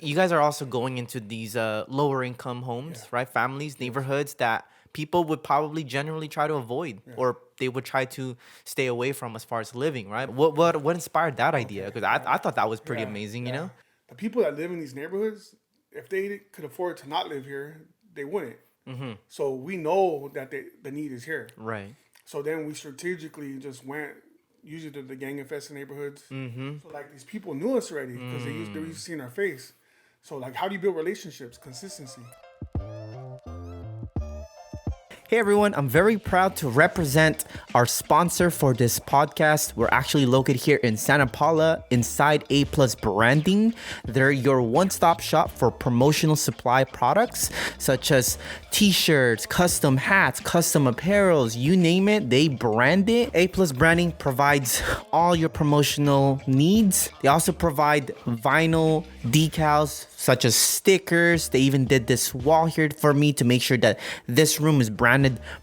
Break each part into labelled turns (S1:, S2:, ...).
S1: You guys are also going into these lower income
S2: Yeah.
S1: homes, right? Families, neighborhoods that people would probably generally try to avoid,
S2: Yeah.
S1: or they would try to stay away from as far as living, right? What inspired that idea?
S2: Okay.
S1: Because I thought that was pretty
S2: Yeah.
S1: amazing, you
S2: Yeah.
S1: know?
S2: The people that live in these neighborhoods, if they could afford to not live here, they wouldn't.
S1: Mm-hmm.
S2: So we know that the need is here.
S1: Right.
S2: So then we strategically just went usually to the gang infested neighborhoods.
S1: Mm-hmm.
S2: So like these people knew us already because they
S1: Mm.
S2: used to seeing our face. So like, how do you build relationships? Consistency.
S1: Hey everyone, I'm very proud to represent our sponsor for this podcast. We're actually located here in Santa Paula inside A Plus Branding. They're your one-stop shop for promotional supply products such as t-shirts, custom hats, custom apparels, you name it, they brand it. A Plus Branding provides all your promotional needs. They also provide vinyl decals such as stickers. They even did this wall here for me to make sure that this room is branded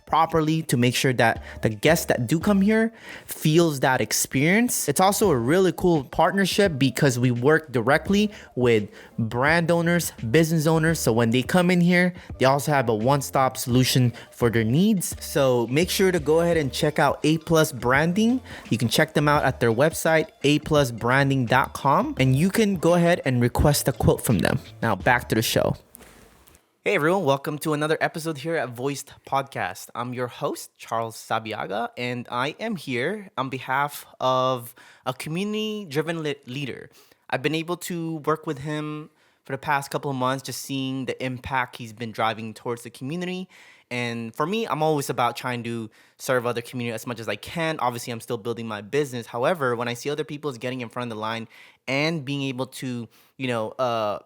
S1: properly, to make sure that the guests that do come here feels that experience. It's also a really cool partnership because we work directly with brand owners, business owners. So when they come in here, they also have a one-stop solution for their needs. So make sure to go ahead and check out A Plus Branding. You can check them out at their website, aplusbranding.com, and you can go ahead and request a quote from them. Now back to the show. Hey everyone, welcome to another episode here at Voiced Podcast. I'm your host, Charles Sabiaga, and I am here on behalf of a community-driven leader. I've been able to work with him for the past couple of months, just seeing the impact he's been driving towards the community. And for me, I'm always about trying to serve other community as much as I can. Obviously, I'm still building my business. However, when I see other people is getting in front of the line and being able to,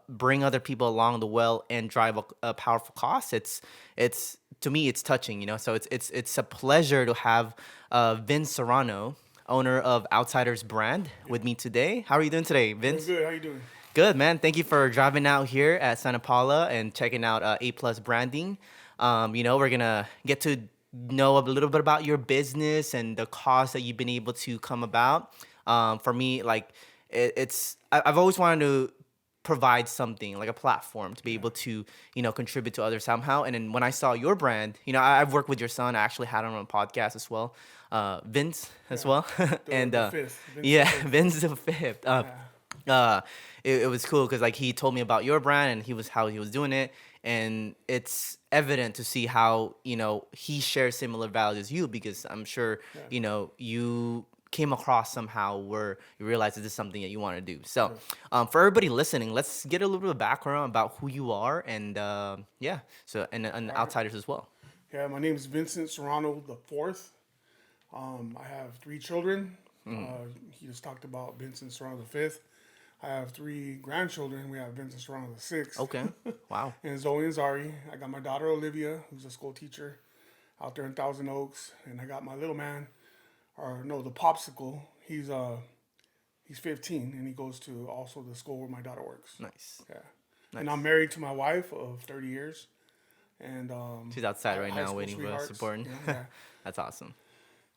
S1: bring other people along the well and drive a powerful cause, it's to me, it's touching. So it's a pleasure to have Vince Serrano, owner of Outsiders Brand, with me today. How are you doing today,
S2: Doing
S1: Vince?
S2: good. How you doing?
S1: Good, man. Thank you for driving out here at Santa Paula and checking out A Plus Branding. We're gonna get to know a little bit about your business and the cause that you've been able to come about. For me, like I've always wanted to provide something like a platform to be able to contribute to others somehow. And then when I saw your brand, I've worked with your son. I actually had him on a podcast as well, Vince as
S2: Yeah.
S1: well,
S2: The
S1: and
S2: the fifth. Vincent
S1: yeah,
S2: fifth.
S1: Vince the fifth.
S2: Yeah.
S1: Uh, it was cool because like he told me about your brand and how he was doing it, and it's evident to see how he shares similar values as you, because I'm sure
S2: Yeah.
S1: you came across somehow where you realize this is something that you want to do. So
S2: Yes.
S1: for everybody listening, let's get a little bit of background about who you are, and yeah, so and
S2: All right.
S1: outsiders as well.
S2: Yeah. My name is Vincent Serrano IV. I have three children. He just talked about Vincent Serrano V. I have three grandchildren. We have Vincent Serrano VI.
S1: Okay. Wow.
S2: And Zoe and Zari. I got my daughter Olivia, who's a school teacher out there in Thousand Oaks, and I got my little man, or no, the popsicle. He's 15, and he goes to also the school where my daughter works.
S1: Nice.
S2: Yeah, and
S1: Nice.
S2: I'm married to my wife of 30 years, and
S1: She's outside right
S2: high
S1: now
S2: school
S1: waiting for us,
S2: sweethearts.
S1: supporting.
S2: Yeah.
S1: That's awesome.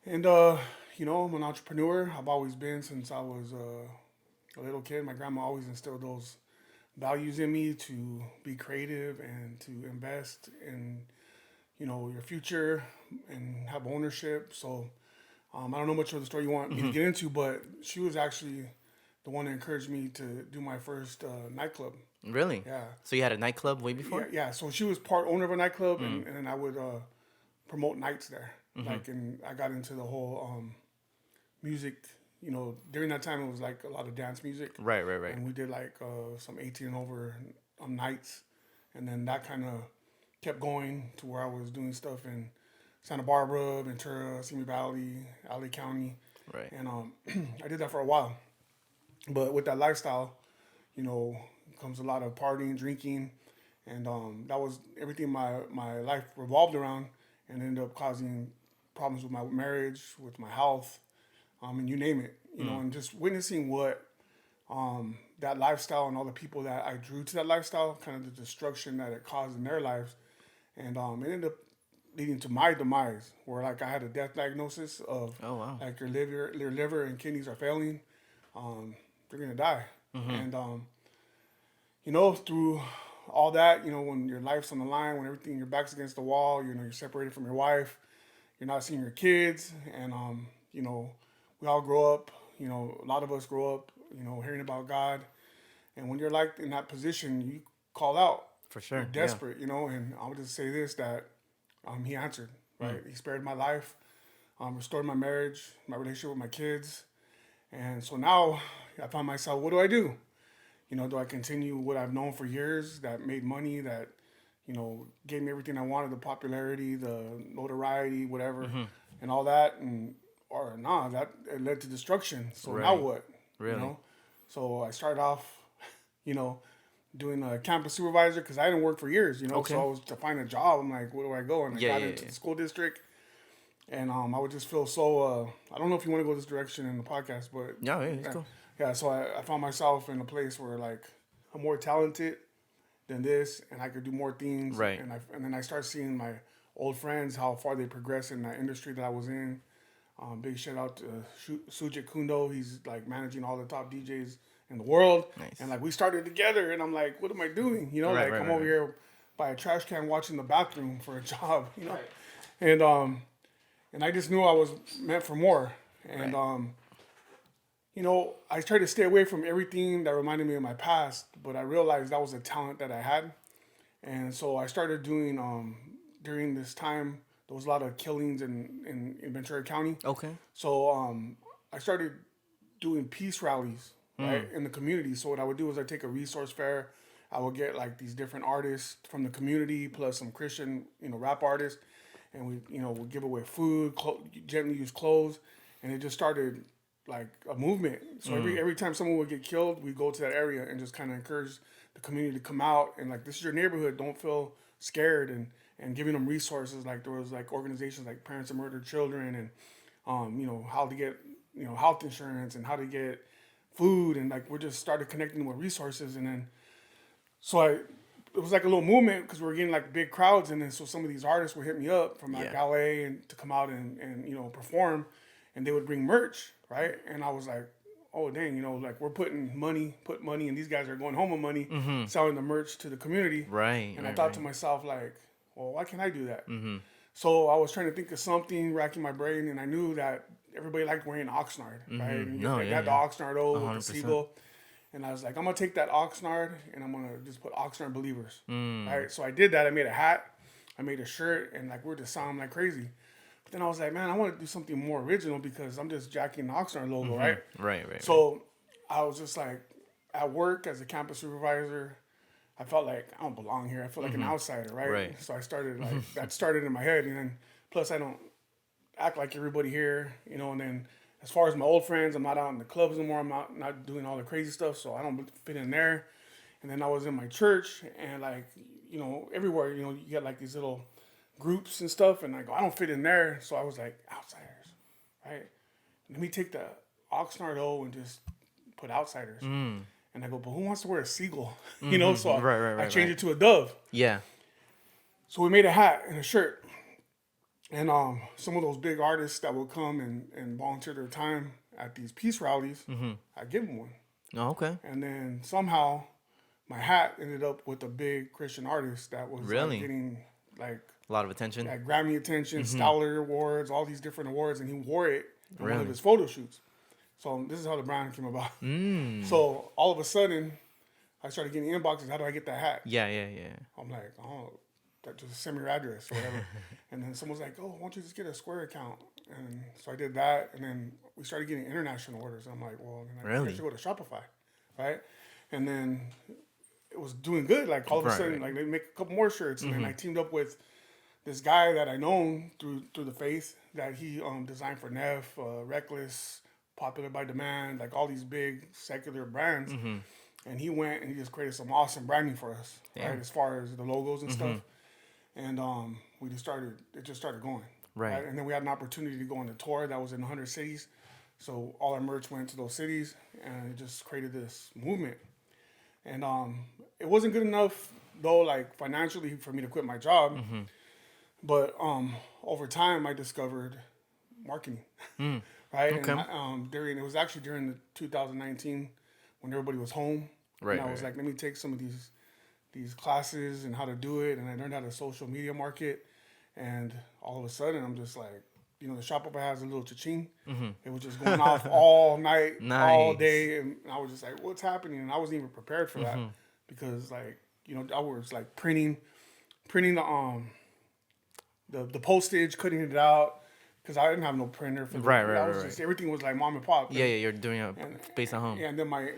S2: And I'm an entrepreneur. I've always been since I was a little kid. My grandma always instilled those values in me to be creative and to invest in your future and have ownership. So I don't know much of the story you want me to get into, but she was actually the one that encouraged me to do my first nightclub.
S1: Really?
S2: Yeah,
S1: So you had a nightclub way
S2: yeah,
S1: before?
S2: yeah. So she was part owner of a nightclub, and then I would promote nights there. And I got into the whole music. During that time it was like a lot of dance music,
S1: Right, right, right.
S2: and we did like some 18 and over nights, and then that kind of kept going to where I was doing stuff in Santa Barbara, Ventura, Simi Valley, LA County,
S1: Right.
S2: and I did that for a while. But with that lifestyle, comes a lot of partying, drinking, and that was everything my life revolved around, and ended up causing problems with my marriage, with my health, and you name it, and just witnessing what that lifestyle and all the people that I drew to that lifestyle, kind of the destruction that it caused in their lives, and it ended up leading to my demise, where like I had a death diagnosis of
S1: Oh wow.
S2: like your liver and kidneys are failing, they're gonna die, and through all that, when your life's on the line, when everything, your back's against the wall, you're separated from your wife, you're not seeing your kids, and you know, we all grow up. A lot of us grow up, hearing about God, and when you're like in that position, you call out.
S1: For
S2: You're
S1: sure. Yeah.
S2: desperate, and I would just say this that He answered,
S1: Mm.
S2: right? He spared my life, restored my marriage, my relationship with my kids, and so now I found myself. What do I do? Do I continue what I've known for years that made money, that, gave me everything I wanted, the popularity, the notoriety, whatever, and all that, or nah, that it led to destruction. So now
S1: Right.
S2: what? You
S1: Really.
S2: know? So I started off, you know, doing a campus supervisor because I didn't work for years, so
S1: Okay.
S2: I was to find a job. I'm like, where do I go? And I
S1: Yeah.
S2: got
S1: Yeah.
S2: into
S1: Yeah.
S2: the school district, and I would just feel so. I don't know if you want to go this direction in the podcast, but
S1: Yeah. Yeah. Let's
S2: yeah,
S1: go.
S2: yeah. So I found myself in a place where like I'm more talented than this, and I could do more things.
S1: Right.
S2: And then I start seeing my old friends how far they progress in that industry that I was in. Big shout out to Sujit Kundo. He's like managing all the top DJs in the world,
S1: Nice.
S2: and like we started together. And I'm like, what am I doing?
S1: Right.
S2: Like
S1: Right.
S2: I'm
S1: Right.
S2: over
S1: Right.
S2: here by a trash can watching the bathroom for a job.
S1: Right.
S2: And and I just knew I was meant for more. And
S1: Right.
S2: I tried to stay away from everything that reminded me of my past, but I realized that was a talent that I had. And so I started doing, during this time, there was a lot of killings in Ventura County.
S1: Okay.
S2: So I started doing peace rallies, right,
S1: Mm.
S2: in the community. So what I would do is I take a resource fair. I would get like these different artists from the community plus some Christian, rap artists, and we give away food, gently used clothes, and it just started like a movement. So every time someone would get killed, we go to that area and just kind of encourage the community to come out and like, this is your neighborhood. Don't feel scared, and giving them resources. Like there was like organizations like Parents of Murdered Children, and how to get health insurance and how to get food, and like we just started connecting with resources. And then so it was like a little movement because we were getting like big crowds. And then so some of these artists would hit me up from like
S1: Yeah.
S2: LA and to come out and perform, and they would bring merch, right? And I was like, oh dang, like we're put money, and these guys are going home with money, selling the merch to the community.
S1: Right.
S2: And I
S1: Right.
S2: thought
S1: Right.
S2: to myself like, well, why can't I do that? So I was trying to think of something, racking my brain, and I knew that everybody liked wearing Oxnard, right? And you
S1: No,
S2: get,
S1: yeah,
S2: got the
S1: yeah.
S2: Oxnard O with the
S1: 100%.
S2: seagull. And I was like, I'm gonna take that Oxnard and I'm gonna just put Oxnard Believers. Right. So I did that. I made a hat, I made a shirt, and like we're just sounding like crazy. But then I was like, man, I want to do something more original because I'm just jacking the Oxnard logo, right?
S1: Right. Right.
S2: So I was just like, at work as a campus supervisor, I felt like I don't belong here. I feel like an outsider, right?
S1: Right.
S2: So I started like that started in my head, and then plus I don't act like everybody here, And then as far as my old friends, I'm not out in the clubs anymore. I'm not doing all the crazy stuff, so I don't fit in there. And then I was in my church, and like everywhere, you get like these little groups and stuff, and I go, I don't fit in there. So I was like, outsiders, right? Let me take the Oxnard O and just put outsiders. And I go, but who wants to wear a seagull? So I changed it to a dove.
S1: Yeah.
S2: So we made a hat and a shirt. And some of those big artists that would come and volunteer their time at these peace rallies, I give them one.
S1: Oh, okay.
S2: And then somehow my hat ended up with a big Christian artist that was
S1: Really?
S2: like, getting like
S1: A lot of attention.
S2: Grammy attention, Stellar Awards, all these different awards, and he wore it in one of
S1: Really?
S2: his photo shoots. So this is how the brand came about. So all of a sudden, I started getting inboxes. How do I get that hat?
S1: Yeah. Yeah. Yeah.
S2: I'm like, oh, just send me your address or whatever. And then someone's like, oh, why don't you just get a Square account? And so I did that, and then we started getting international orders. I'm like, well, then I
S1: Really?
S2: should go to Shopify, right? And then it was doing good. Like all of a
S1: Right,
S2: sudden,
S1: right.
S2: like they make a couple more shirts, and then I teamed up with this guy that I known through the faith that he designed for Neff, Reckless, Popular by Demand, like all these big secular brands. And he went and he just created some awesome branding for us, right? As far as the logos and stuff. And it just started going.
S1: Right.
S2: And then we had an opportunity to go on a tour that was in 100 cities. So all our merch went to those cities, and it just created this movement. And it wasn't good enough, though, like financially for me to quit my job. But over time, I discovered marketing, right?
S1: Okay.
S2: And it was actually during the 2019 when everybody was home.
S1: Right,
S2: And I was
S1: right.
S2: like, let me take some of these classes and how to do it, and I learned how to social media market. And all of a sudden, I'm just like, the Shopify has a little cha-ching. It was just going off all night, all
S1: Nice.
S2: day, and I was just like, what's happening? And I wasn't even prepared for that because, like, I was like printing the postage, cutting it out because I didn't have no printer for the.
S1: Right, right,
S2: I
S1: right,
S2: was just
S1: right.
S2: everything was like mom and pop,
S1: Yeah, yeah, you're doing it
S2: and
S1: based at home.
S2: yeah, and then my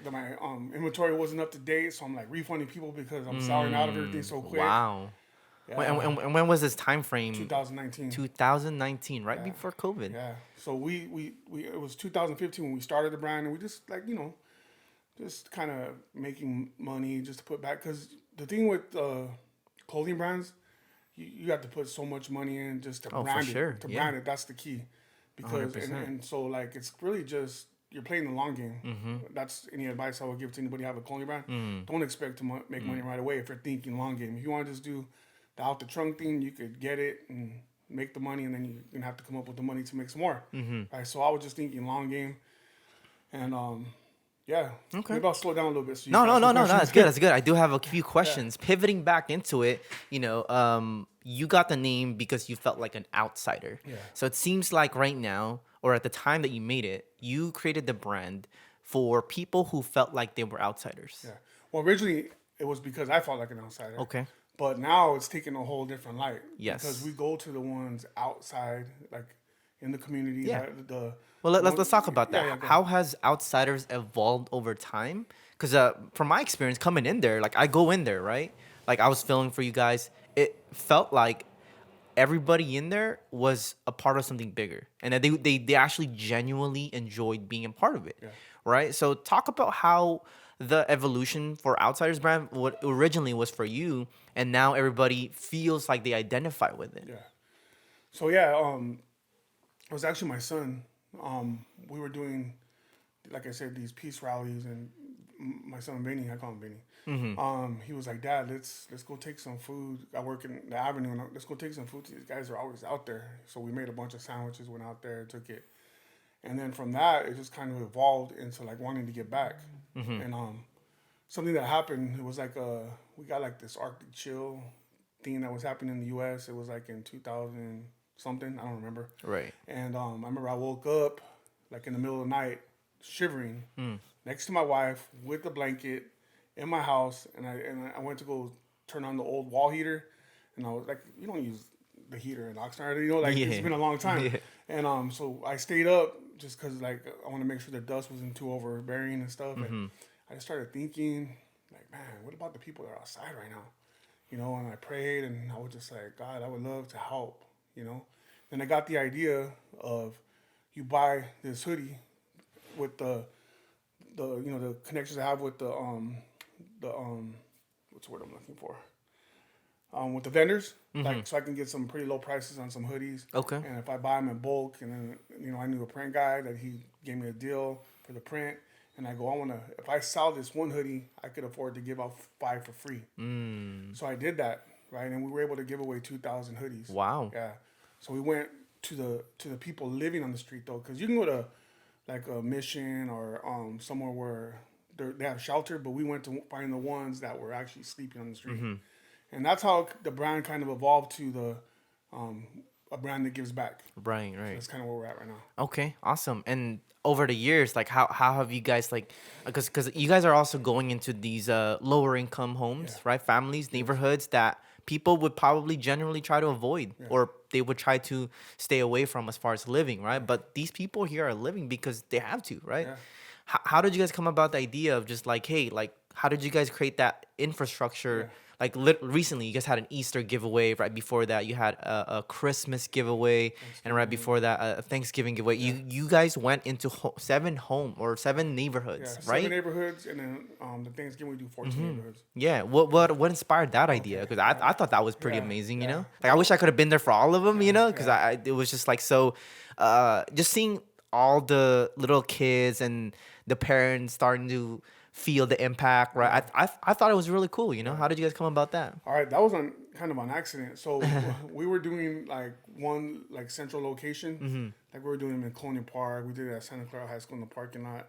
S2: inventory wasn't up to date, so I'm like refunding people because I'm selling out of everything so quick.
S1: Wow.
S2: Yeah,
S1: And when was this time frame?
S2: 2019.
S1: 2019, right
S2: Yeah,
S1: before COVID.
S2: yeah. So we it was 2015 when we started the brand, and we just like just kind of making money just to put back because the thing with clothing brands, you have to put so much money in just to
S1: Oh, for
S2: brand
S1: sure.
S2: it. To
S1: Yeah.
S2: brand it, that's the key. Because
S1: 100%.
S2: and so like it's really just you're playing the long game. That's any advice I would give to anybody who have a clothing brand. Don't expect to make money right away if you're thinking long game. If you want to just do the out the trunk thing, you could get it and make the money, and then you're gonna have to come up with the money to make some more. Right. So I was just thinking long game, and yeah.
S1: Okay.
S2: Maybe I'll slow down a little bit so you
S1: No,
S2: can
S1: no,
S2: ask some
S1: no, no, no.
S2: questions.
S1: That's good. That's good. I do have a few
S2: Yeah.
S1: questions. Pivoting back into it, you got the name because you felt like an outsider.
S2: Yeah.
S1: So it seems like right now, or at the time that you made it, you created the brand for people who felt like they were outsiders.
S2: Yeah. Well, originally it was because I felt like an outsider.
S1: Okay.
S2: But now it's taking a whole different light. Because
S1: Yes.
S2: we go to the ones outside, like in the community.
S1: Yeah.
S2: The
S1: Well, let's talk about
S2: yeah,
S1: that.
S2: yeah, go ahead.
S1: How has outsiders evolved over time? Because from my experience coming in there, like I go in there, right? Like I was filming for you guys. It felt like everybody in there was a part of something bigger, and that they actually genuinely enjoyed being a part of it,
S2: Yeah.
S1: right? So talk about how the evolution for Outsiders brand, what originally was for you, and now everybody feels like they identify with it.
S2: Yeah. So yeah, it was actually my son. We were doing, like I said, these peace rallies, and my son Benny, I call him Benny. He was like, Dad, let's go take some food. I work in the avenue, and let's go take some food. These guys are always out there, so we made a bunch of sandwiches, went out there, took it, and then from that, it just kind of evolved into like wanting to get back. And something that happened, it was like we got like this Arctic chill thing that was happening in the U.S. It was like in 2000 something, I don't remember.
S1: Right.
S2: And I remember I woke up like in the middle of the night, shivering, next to my wife with the blanket in my house, and I went to go turn on the old wall heater, and I was like, you don't use the heater in Oxnard, like
S1: Yeah.
S2: it's been a long time,
S1: Yeah.
S2: and so I stayed up just because like I want to make sure the dust wasn't too overbearing and stuff, and I just started thinking like, man, what about the people that are outside right now, and I prayed, and I was just like, God, I would love to help, Then I got the idea of you buy this hoodie with the the connections I have with the what's the word I'm looking for, with the vendors, like so I can get some pretty low prices on some hoodies.
S1: Okay.
S2: And if I buy them in bulk, and then I knew a print guy that he gave me a deal for the print, and I go, if I sell this one hoodie, I could afford to give out 5 for free. So I did that, right, and we were able to give away 2,000 hoodies.
S1: Wow.
S2: Yeah. So we went to the people living on the street though, because you can go to like a mission or somewhere where they have shelter, but we went to find the ones that were actually sleeping on the street, and that's how the brand kind of evolved to a brand that gives back.
S1: Right. Right.
S2: That's kind of where we're at right now.
S1: Okay, awesome. And over the years, like how have you guys like, because you guys are also going into these lower income homes,
S2: Yeah.
S1: right? Families, neighborhoods that people would probably generally try to avoid, or they would try to stay away from as far as living, right? But these people here are living because they have to, right?
S2: Yeah.
S1: How did you guys come about the idea of just like, hey, like how did you guys create that infrastructure?
S2: Yeah.
S1: Like recently, you guys had an Easter giveaway. Right before that, you had a Christmas giveaway, and right before that, a Thanksgiving giveaway. You guys went into 7 neighborhoods,
S2: Yeah,
S1: right?
S2: 7 neighborhoods, and then the Thanksgiving we do 14 neighborhoods.
S1: Yeah. What inspired that idea? Because I thought that was pretty
S2: Yeah,
S1: amazing.
S2: yeah.
S1: Like I wish I could have been there for all of them. Because
S2: yeah.
S1: it was just like so. Just seeing all the little kids and the parents starting to feel the impact, right? I thought it was really cool. How did you guys come about that?
S2: All right, that was kind of on accident. So we were doing like one central location, like we were doing them in Colonial Park. We did it at Santa Clara High School in the parking lot,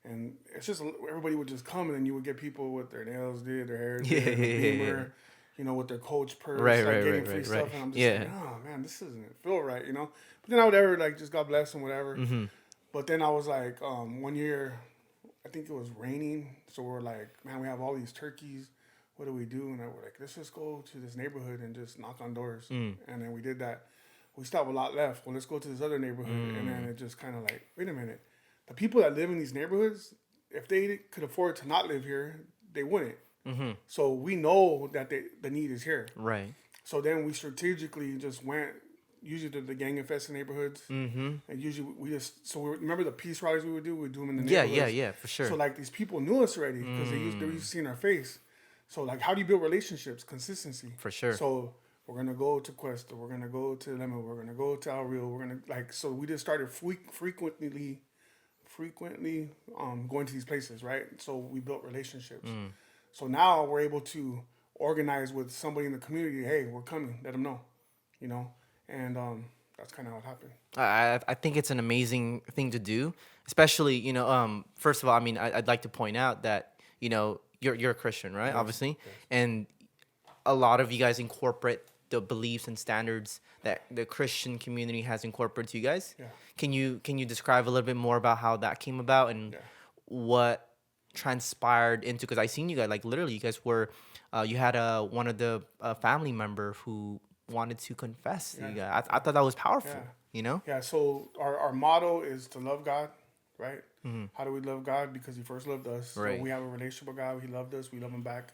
S2: and it's just everybody would just come, and then you would get people with their nails did, their hair
S1: Yeah,
S2: did,
S1: yeah,
S2: a
S1: yeah, yeah.
S2: Beamer, with their Coach purse,
S1: Right,
S2: like
S1: right,
S2: getting
S1: right,
S2: free
S1: right, right.
S2: stuff, and I'm just like,
S1: Yeah.
S2: oh man, this doesn't feel right. But then I would ever like just God bless them, whatever.
S1: Mm-hmm.
S2: But then I was like, one year, I think it was raining, so we're like, man, we have all these turkeys. What do we do? And I were like, let's just go to this neighborhood and just knock on doors.
S1: Mm.
S2: And then we did that. We still have a lot left. Well, let's go to this other neighborhood. And then it just kind of like, wait a minute. The people that live in these neighborhoods, if they could afford to not live here, they wouldn't.
S1: Mm-hmm.
S2: So we know that the need is here.
S1: Right.
S2: So then we strategically just went, usually to the gang infested neighborhoods.
S1: Mm-hmm.
S2: And usually remember the peace rallies we would do? We would do them in the
S1: Yeah,
S2: neighborhoods.
S1: yeah, for sure.
S2: So like these people knew us already because they used to see in our face. So like, how do you build relationships? Consistency.
S1: For sure.
S2: So we're gonna go to Cuesta. We're gonna go to Lemon. We're gonna go to El Rio. We're gonna so we just started frequently going to these places, right? So we built relationships. So now we're able to organize with somebody in the community. Hey, we're coming. Let them know, and that's kind of how it happened.
S1: I think it's an amazing thing to do, especially first of all, I mean, I'd like to point out that you're a Christian, right?
S2: Yes,
S1: Obviously,
S2: yes.
S1: and a lot of you guys incorporate the beliefs and standards that the Christian community has incorporated to you guys.
S2: Yeah.
S1: Can you describe a little bit more about how that came about and what transpired into? Because I seen you guys, like, literally, you guys were you had one of the family member who wanted to confess to you guys. I thought that was powerful.
S2: Yeah. So our motto is to love God, right?
S1: Mm-hmm.
S2: How do we love God? Because He first loved us.
S1: Right.
S2: So we have a relationship with God. He loved us. We love Him back.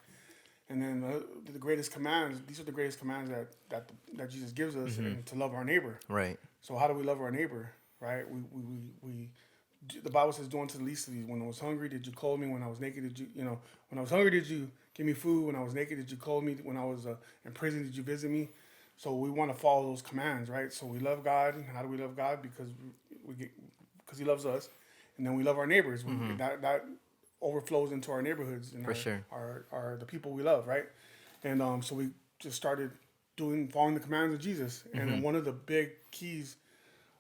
S2: And then the greatest commands. These are the greatest commands that Jesus gives us, and to love our neighbor.
S1: Right.
S2: So how do we love our neighbor? Right. We the Bible says, "Do unto the least of these. When I was hungry, did you clothe me? When I was naked, did you when I was hungry, did you give me food? When I was naked, did you clothe me? When I was in prison, did you visit me?" So we want to follow those commands, right? So we love God. How do we love God? Because He loves us, and then we love our neighbors. That overflows into our neighborhoods and our the people we love, right? And so we just started following the commands of Jesus, and then one of the big keys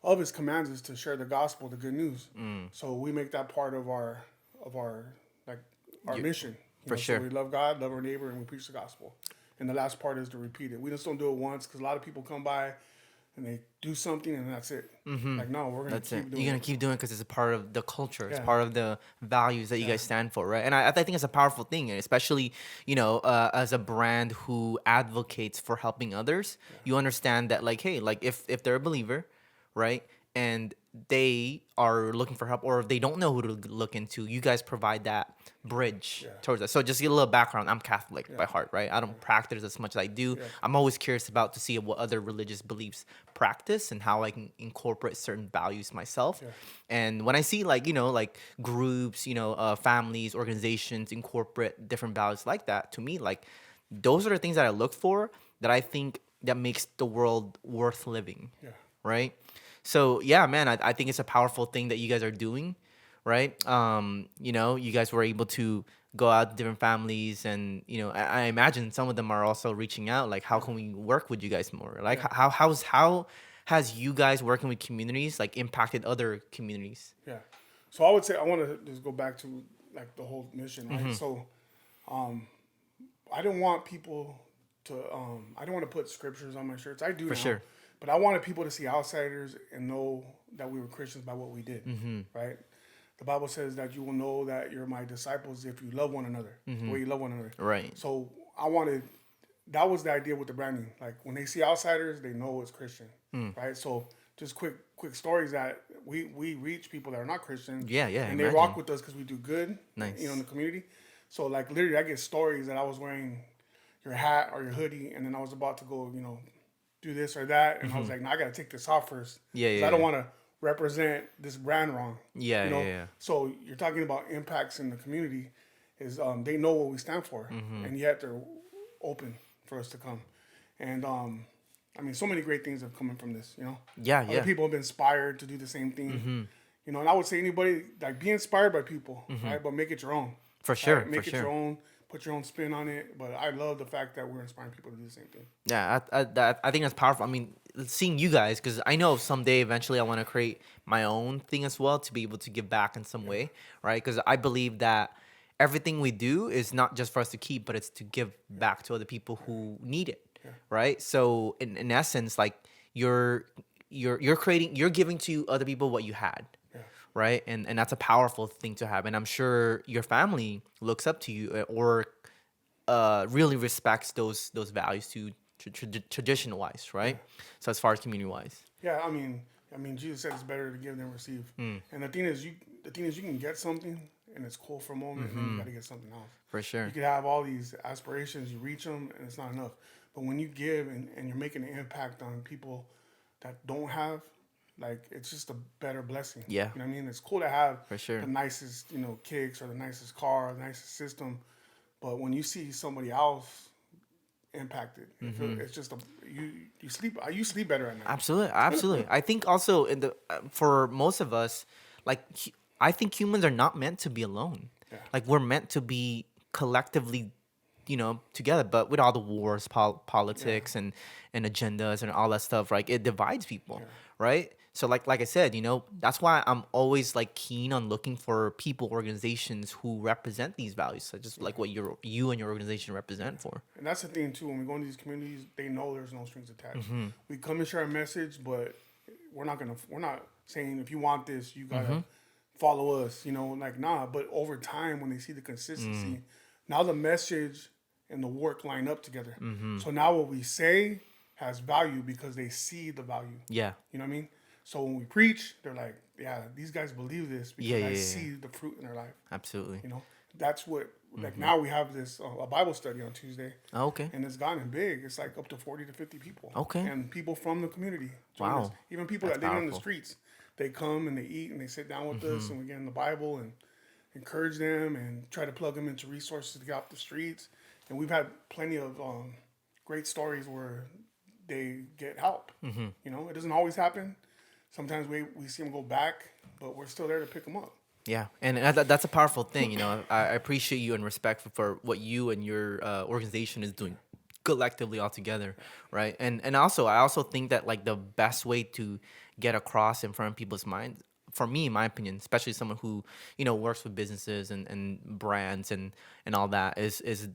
S2: of His commands is to share the gospel, the good news. So we make that part of our mission.
S1: For sure.
S2: So we love God, love our neighbor, and we preach the gospel. And the last part is to repeat it. We just don't do it once, because a lot of people come by and they do something and that's it. Like, no, we're going to keep doing it.
S1: You're going to keep doing it because it's a part of the culture. It's part of the values that you guys stand for, right? And I think it's a powerful thing, especially, as a brand who advocates for helping others. You understand that, like, hey, like, if they're a believer, right, and they are looking for help, or if they don't know who to look into, you guys provide that bridge towards that. So just to get a little background, I'm Catholic by heart, right? I don't practice as much as I do. I'm always curious to see what other religious beliefs practice and how I can incorporate certain values myself. And when I see like groups, families, organizations incorporate different values like that, to me, like, those are the things that I look for, that I think that makes the world worth living. Right? So yeah, man, I think it's a powerful thing that you guys are doing, right? You guys were able to go out to different families, and I imagine some of them are also reaching out, like, how can we work with you guys more? Like, how has you guys working with communities like impacted other communities?
S2: Yeah. So I would say I want to just go back to like the whole mission, right? So I don't want people to I don't want to put scriptures on my shirts. I do
S1: For
S2: now.
S1: sure.
S2: But I wanted people to see outsiders and know that we were Christians by what we did, right? The Bible says that you will know that you're my disciples if you love one another, the way you love one another.
S1: Right.
S2: So that was the idea with the branding. Like, when they see outsiders, they know it's Christian, right? So just quick stories that we reach people that are not Christian.
S1: Yeah,
S2: And they rock with us because we do good,
S1: Nice.
S2: In the community. So like, literally, I get stories that I was wearing your hat or your hoodie, and then I was about to go, do this or that, and I was like, no, I got to take this off first.
S1: Yeah.
S2: I don't want to represent this brand wrong.
S1: Yeah.
S2: So you're talking about impacts in the community, is they know what we stand for, and yet they're open for us to come. And I mean, so many great things have come from this. Other people have been inspired to do the same thing. And I would say anybody, like, be inspired by people, right? But make it your own.
S1: For sure.
S2: Right? Make it your own. put your own spin on it. But I love the fact that we're inspiring people to do the same thing.
S1: Yeah, I think that's powerful. I mean, seeing you guys, because I know someday eventually I want to create my own thing as well to be able to give back in some way, right? Because I believe that everything we do is not just for us to keep, but it's to give back to other people who need it, right? So in essence, like you're creating, you're giving to other people what you had, right? And that's a powerful thing to have. And I'm sure your family looks up to you or really respects those values to tradition wise, right? So as far as community wise,
S2: Yeah, I mean, Jesus said it's better to give than receive. And the thing is, you can get something and it's cool for a moment, and then you got to get something else.
S1: for sure.
S2: You could have all these aspirations, you reach them, and it's not enough. But when you give and you're making an impact on people that don't have, like, it's just a better blessing.
S1: Yeah.
S2: You know what I mean? It's cool to have
S1: For sure.
S2: the nicest, kicks or the nicest car, or the nicest system. But when you see somebody else impacted, it's just you sleep better at night.
S1: Absolutely. I think also in the for most of us, like I think humans are not meant to be alone.
S2: Yeah.
S1: Like we're meant to be collectively, together. But with all the wars, politics, and agendas and all that stuff, right? It divides people, right? So like I said, that's why I'm always like keen on looking for people, organizations who represent these values, such as like what you and your organization represent for.
S2: And that's the thing too. When we go into these communities, they know there's no strings attached. We come and share a message, but we're not saying if you want this, you gotta follow us. Like nah. But over time, when they see the consistency, now the message and the work line up together. So now what we say has value because they see the value.
S1: Yeah.
S2: You know what I mean? So when we preach, they're like, yeah, these guys believe this because I see the fruit in their life.
S1: Absolutely.
S2: That's what, like now we have this, a Bible study on Tuesday.
S1: Oh, okay.
S2: And it's gotten big. It's like up to 40 to 50 people.
S1: Okay.
S2: And people from the community. join
S1: Wow.
S2: us. Even people
S1: That's
S2: that live in the
S1: powerful.
S2: streets. They come and they eat and they sit down with us and we get in the Bible and encourage them and try to plug them into resources to get off the streets. And we've had plenty of great stories where they get help. It doesn't always happen. Sometimes we see them go back, but we're still there to pick them up.
S1: Yeah, and that's a powerful thing. I appreciate you and respect for what you and your organization is doing collectively all together, right? And also, I also think that like the best way to get across in front of people's minds, for me, in my opinion, especially someone who works with businesses and brands and all that, is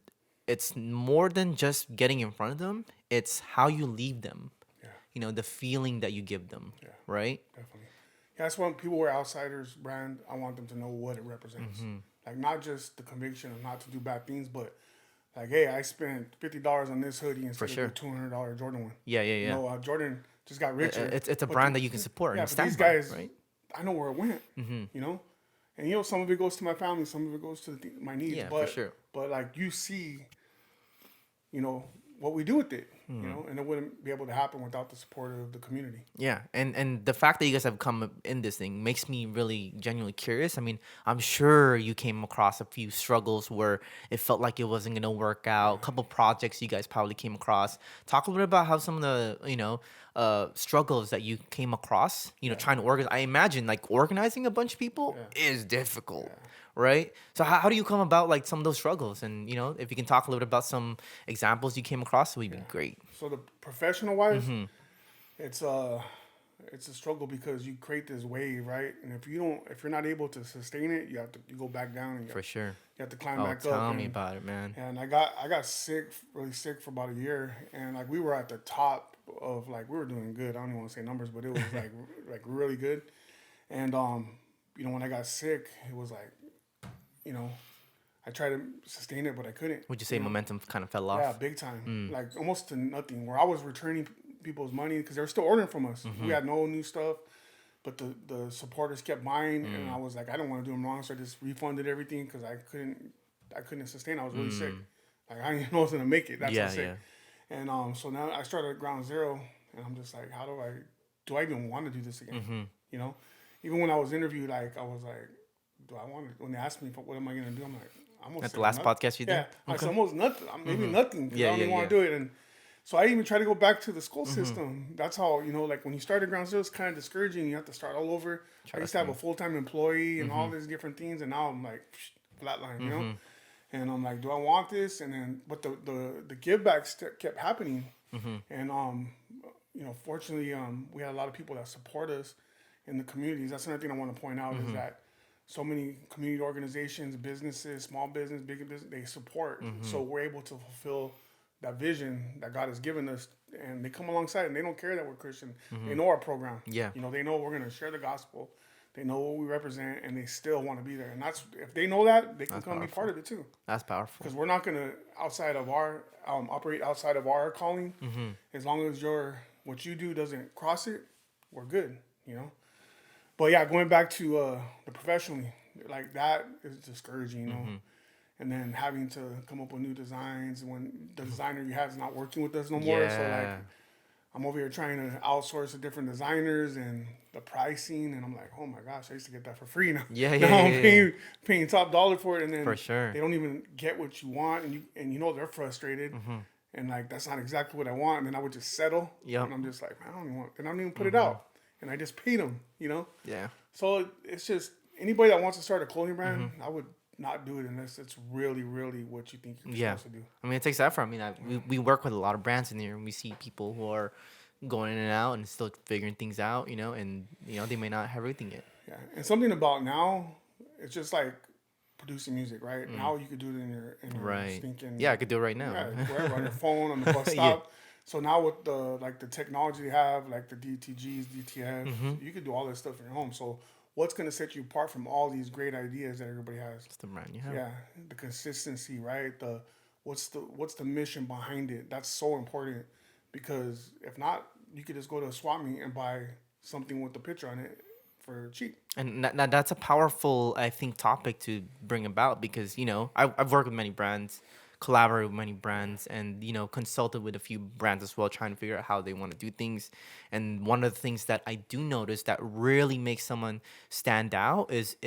S1: it's more than just getting in front of them. It's how you leave them. The feeling that you give them, right?
S2: Definitely. Yeah, that's when people wear Outsiders brand. I want them to know what it represents. Like not just the conviction of not to do bad things, but like, hey, I spent $50 on this hoodie instead of the $200 Jordan one.
S1: Yeah.
S2: Jordan just got richer.
S1: It's a brand that you can support.
S2: Yeah,
S1: and
S2: but
S1: stand
S2: these
S1: by,
S2: guys,
S1: right?
S2: I know where it went. And some of it goes to my family, some of it goes to my needs.
S1: Yeah,
S2: but,
S1: for sure.
S2: But like you see, what we do with it, and it wouldn't be able to happen without the support of the community.
S1: Yeah, and the fact that you guys have come in this thing makes me really genuinely curious. I mean, I'm sure you came across a few struggles where it felt like it wasn't gonna work out. A couple projects you guys probably came across. Talk a little bit about how some of the struggles that you came across. Trying to organize. I imagine like organizing a bunch of people is difficult. Right? So how do you come about like some of those struggles? And if you can talk a little bit about some examples you came across, it would be great.
S2: So the professional wise, it's a struggle because you create this wave, right? And if you're not able to sustain it, you go back down and
S1: For sure.
S2: You have to climb back up.
S1: Tell me about it, man.
S2: And I got sick, really sick for about a year, and like we were at the top of like we were doing good. I don't even want to say numbers, but it was like really good. And when I got sick, it was like, I tried to sustain it, but I couldn't.
S1: Would you say momentum kind of fell off?
S2: Yeah, big time. Like almost to nothing. Where I was returning people's money because they were still ordering from us. We had no new stuff, but the supporters kept buying, and I was like, I don't want to do them wrong, so I just refunded everything because I couldn't sustain. I was really sick. Like I didn't know I was gonna make it. That's how sick. And so now I started at ground zero, and I'm just like, how do I even want to do this again? Even when I was interviewed, like I was like, do I want to? When they asked me, what am I gonna do? I'm like, almost
S1: at the last podcast you did.
S2: Yeah, I said almost nothing. Maybe nothing. I don't even want to do it. And so I even try to go back to the school system. That's how like when you start at ground zero, it's kind of discouraging. You have to start all over. I used to have a full-time employee and all these different things, and now I'm like flatline, And I'm like, do I want this? And then, but the give back kept happening. And fortunately, we had a lot of people that support us in the communities. That's another thing I want to point out is that so many community organizations, businesses, small business, big business, they support. So we're able to fulfill that vision that God has given us, and they come alongside and they don't care that we're Christian. They know our program.
S1: Yeah.
S2: They know we're going to share the gospel. They know what we represent, and they still want to be there. And that's if they know that, they can come be part of it too.
S1: That's powerful.
S2: Because we're not going to operate outside of our calling. As long as what you do doesn't cross it, we're good. But yeah, going back to the professionally, like that is discouraging. And then having to come up with new designs when the designer you have is not working with us no more.
S1: Yeah.
S2: So like, I'm over here trying to outsource to different designers and the pricing, and I'm like, oh my gosh, I used to get that for free now.
S1: Yeah,
S2: now I'm
S1: yeah.
S2: paying top dollar for it, and then
S1: For sure.
S2: they don't even get what you want, and they're frustrated, and like that's not exactly what I want, and then I would just settle,
S1: Yep.
S2: and I'm just like, I don't even want, and I don't even put it out, and I just paid them,
S1: Yeah.
S2: So it's just anybody that wants to start a clothing brand, I would not do it unless it's really, really what you think you're supposed to do.
S1: I mean, it takes effort. I mean, we work with a lot of brands in here, and we see people who are going in and out and still figuring things out, and they may not have everything yet.
S2: Yeah, and something about now, it's just like producing music, right? Now you could do it in your
S1: Right.
S2: stinking
S1: Yeah, I could do it right now.
S2: yeah, wherever on your phone on the bus stop. So now with the technology they have, like the DTGs, DTF, you could do all this stuff in your home. So what's gonna set you apart from all these great ideas that everybody has?
S1: It's the brand you have.
S2: Yeah, the consistency, right? What's the mission behind it? That's so important because if not, you could just go to a swap meet and buy something with the picture on it for cheap.
S1: And that's a powerful, I think, topic to bring about because, I've worked with many brands, collaborated with many brands, and, consulted with a few brands as well, trying to figure out how they want to do things. And one of the things that I do notice that really makes someone stand out is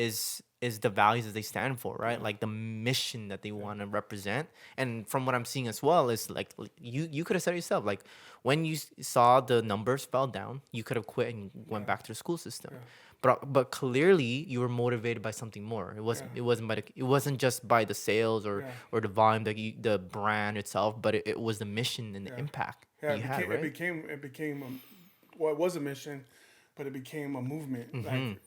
S1: the values that they stand for, right? Like the mission that they want to represent. And from what I'm seeing as well is like you could have said it yourself, like when you saw the numbers fell down, you could have quit and went back to the school system. But clearly you were motivated by something more. It wasn't just by the sales or the volume, the brand itself, but it was the mission and the impact you had, right?
S2: It became it was a mission, but it became a movement. Like,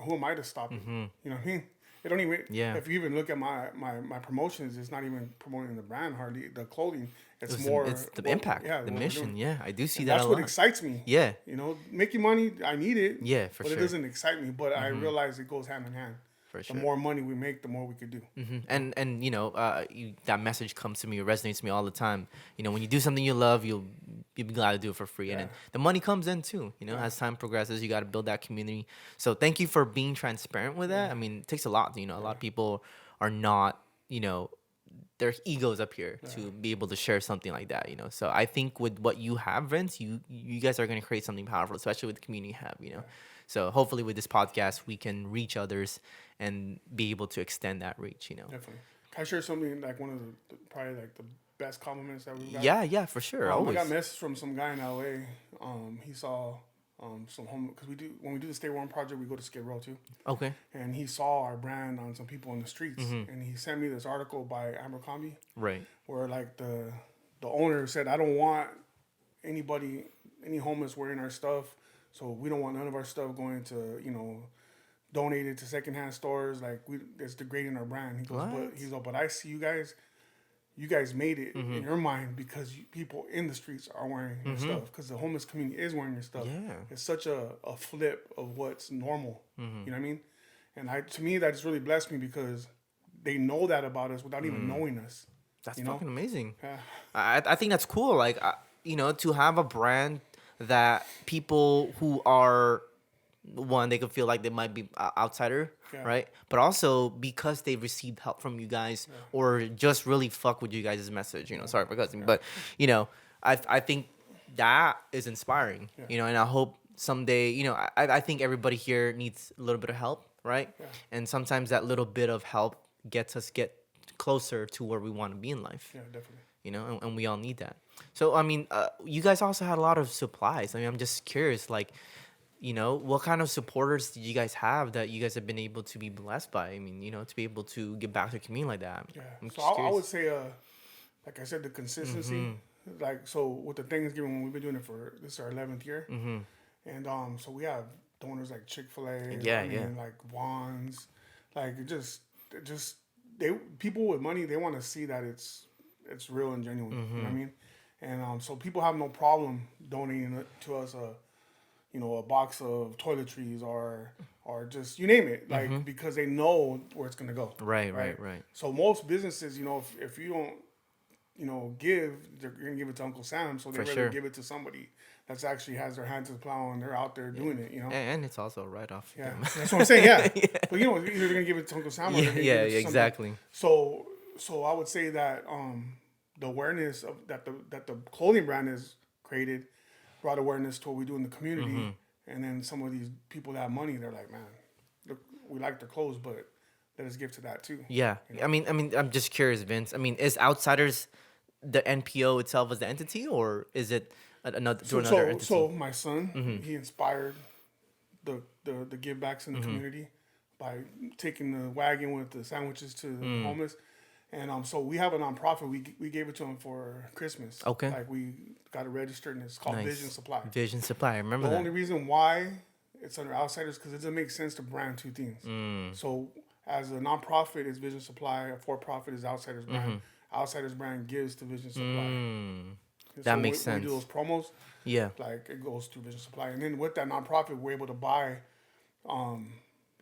S2: who am I to stop it? You know what I mean? It don't even. If you even look at my promotions, it's not even promoting the brand hardly. The clothing, it's
S1: the impact, the mission. Yeah, I do see that.
S2: That's what excites me.
S1: Yeah,
S2: making money, I need it.
S1: Yeah, for
S2: but
S1: sure.
S2: It doesn't excite me. But I realize it goes hand in hand.
S1: For sure.
S2: The more money we make, the more we could do.
S1: And that message comes to me, it resonates to me all the time. When you do something you love, you'll be glad to do it for free, and then the money comes in too. As time progresses, you got to build that community. So thank you for being transparent with that. I mean, it takes a lot. A lot of people are not, their egos up here to be able to share something like that. So I think with what you have, Vince, you guys are going to create something powerful, especially with the community you have. So hopefully with this podcast, we can reach others and be able to extend that reach,
S2: Definitely. Can I share something like one of probably like the best compliments that we've got?
S1: Yeah, for sure.
S2: I
S1: Always.
S2: got a message from some guy in LA. He saw some home, because when we do the Stay Warm project, we go to Skid Row too.
S1: Okay.
S2: And he saw our brand on some people in the streets, and he sent me this article by Abercrombie,
S1: right,
S2: where like the owner said, I don't want any homeless wearing our stuff, so we don't want none of our stuff going to donated to secondhand stores. Like it's degrading our brand. He goes, but I see you guys made it in your mind because people in the streets are wearing your stuff, because the homeless community is wearing your stuff.
S1: Yeah.
S2: It's such a flip of what's normal. You know what I mean? And to me, that just really blessed me because they know that about us without even knowing us.
S1: That's fucking amazing.
S2: Yeah.
S1: I think that's cool. Like, to have a brand that people who are, one, they could feel like they might be outsider, right? But also because they've received help from you guys or just really fuck with you guys' message, sorry for cussing, but, I think that is inspiring, and I hope someday, I think everybody here needs a little bit of help, right? Yeah. And sometimes that little bit of help get closer to where we want to be in life.
S2: Yeah, definitely.
S1: And we all need that. So, I mean, you guys also had a lot of supplies. I mean, I'm just curious, like, what kind of supporters do you guys have that you guys have been able to be blessed by? I mean, to be able to give back to the community like that.
S2: Yeah.
S1: I'm
S2: So
S1: just
S2: I would
S1: curious.
S2: say, like I said, the consistency. Like so, with the Thanksgiving, we've been doing it for this is our 11th year, and so we have donors like Chick-fil-A.
S1: Yeah,
S2: I
S1: yeah.
S2: mean, like Vons, like it just they people with money they want to see that it's real and genuine. You know what I mean? And so people have no problem donating it to us. A box of toiletries or just you name it, like because they know where it's gonna go,
S1: Right,
S2: right?
S1: right, right.
S2: So most businesses, if you don't, give, they're gonna give it to Uncle Sam, so they
S1: For
S2: rather
S1: sure.
S2: give it to somebody that's actually has their hands to the plow and they're out there doing it,
S1: And it's also a write off for
S2: Yeah,
S1: them.
S2: that's what I'm saying. Yeah,
S1: Yeah.
S2: but either they're gonna give it to Uncle Sam or
S1: Yeah,
S2: they're gonna
S1: yeah,
S2: give it
S1: yeah,
S2: to somebody.
S1: exactly.
S2: So I would say that the awareness of that the clothing brand has created brought awareness to what we do in the community, and then some of these people that have money, they're like, man, look, we like their clothes, but let us give to that too.
S1: Yeah.
S2: You know?
S1: I mean, I'm just curious, Vince. I mean, is Outsiders the NPO itself as the entity, or is it another through
S2: So
S1: another
S2: so
S1: entity?
S2: so my son, he inspired the give backs in the community by taking the wagon with the sandwiches to the homeless. And so we have a nonprofit. We gave it to him for Christmas.
S1: Okay.
S2: Like we got it registered and it's called Vision
S1: Nice.
S2: Supply.
S1: Vision Supply. I remember
S2: The
S1: that.
S2: only reason why it's under Outsiders because it doesn't make sense to brand two things. So as a nonprofit is Vision Supply, a for profit is Outsiders brand. Outsiders brand gives to Vision Supply. And
S1: That
S2: so
S1: makes
S2: when we do
S1: sense.
S2: those promos,
S1: Yeah.
S2: like it goes through Vision Supply, and then with that nonprofit, we're able to buy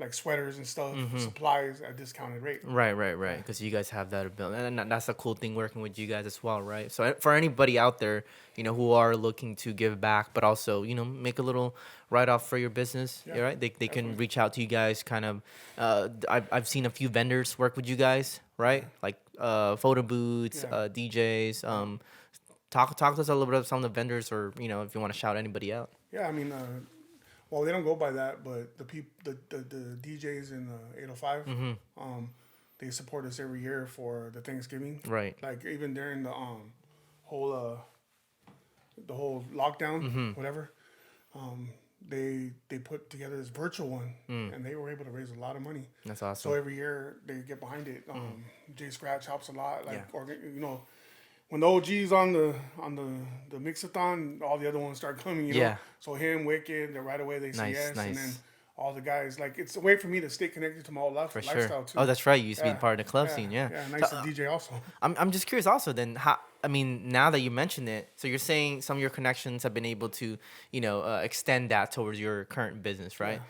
S2: like sweaters and stuff, supplies at a discounted rate.
S1: Right. Because you guys have that ability, and that's a cool thing working with you guys as well, right? So for anybody out there, who are looking to give back, but also make a little write off for your business,
S2: Yeah,
S1: right? They can
S2: definitely.
S1: reach out to you guys. Kind of, I've seen a few vendors work with you guys, right? Like photo booths,
S2: Yeah,
S1: DJs. Talk to us a little bit of some of the vendors, or if you want to shout anybody out.
S2: yeah. I mean, well, they don't go by that, but the DJs in the 805, they support us every year for the Thanksgiving.
S1: Right.
S2: Like even during whole the whole lockdown, whatever. They put together this virtual one, and they were able to raise a lot of money.
S1: That's
S2: So
S1: awesome.
S2: every year they get behind it. Jay Scratch helps a lot. Like,
S1: Yeah.
S2: when the OG's on the mixathon, all the other ones start coming.
S1: Yeah.
S2: So him, Wicked, right away they say
S1: Nice,
S2: yes, and then
S1: nice.
S2: all the guys. Like it's a way for me to stay connected to my old
S1: For sure.
S2: lifestyle too.
S1: Oh, that's right. You used to be
S2: Yeah,
S1: part of the club
S2: yeah,
S1: scene, yeah.
S2: yeah. And I
S1: So,
S2: used to DJ also.
S1: I'm just curious also then how I mean now that you mentioned it, so you're saying some of your connections have been able to, extend that towards your current business, right?